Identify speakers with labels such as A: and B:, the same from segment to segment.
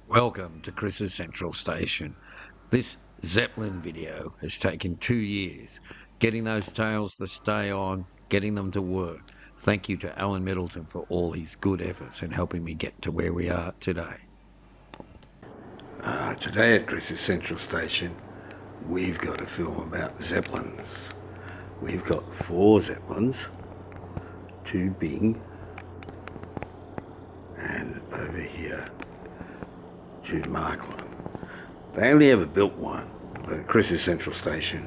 A: Welcome to Chris's Central Station. This Zeppelin video has taken 2 years. Getting those tails to stay on, getting them to work. Thank you to Alan Middleton for all his good efforts in helping me get to where we are today. Today at Chris's Central Station, we've got a film about Zeppelins. We've got 4 Zeppelins, 2 big, and over here, 2 Marklin. They only ever built one, but at Chris's Central Station,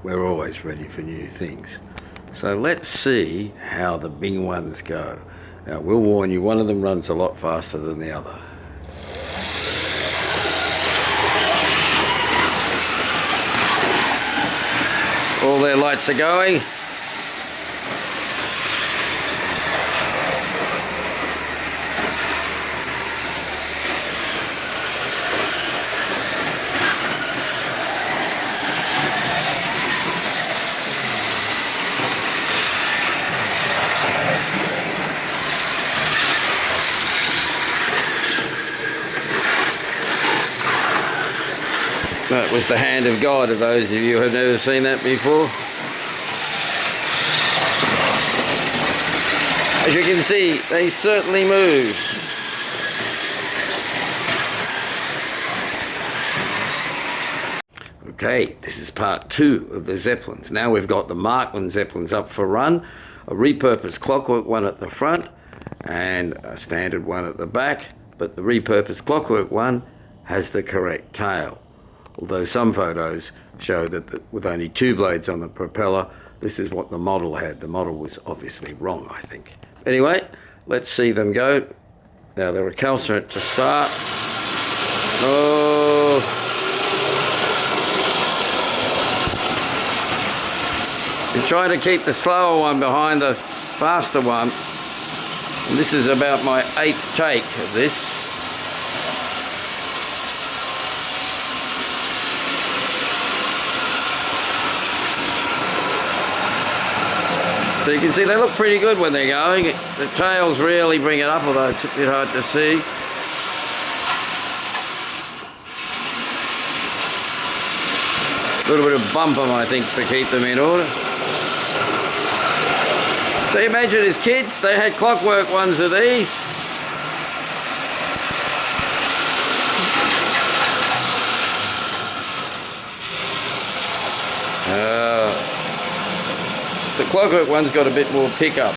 A: we're always ready for new things. So let's see how the big ones go. Now, we'll warn you, one of them runs a lot faster than the other. All their lights are going. That was the hand of God, if those of you who have never seen that before. As you can see, they certainly move. Okay, this is part 2 of the Zeppelins. Now we've got the Marklin Zeppelins up for run, a repurposed clockwork one at the front and a standard one at the back, but the repurposed clockwork one has the correct tail. Although some photos show that with only 2 blades on the propeller, this is what the model had. The model was obviously wrong, I think. Anyway, let's see them go. Now they're recalcitrant to start. Oh! You're trying to keep the slower one behind the faster one. And this is about my 8th take of this. So you can see they look pretty good when they're going. The tails really bring it up, although it's a bit hard to see. A little bit of bump them, I think, to keep them in order. So you imagine as kids, they had clockwork ones of these. The clockwork one's got a bit more pickup.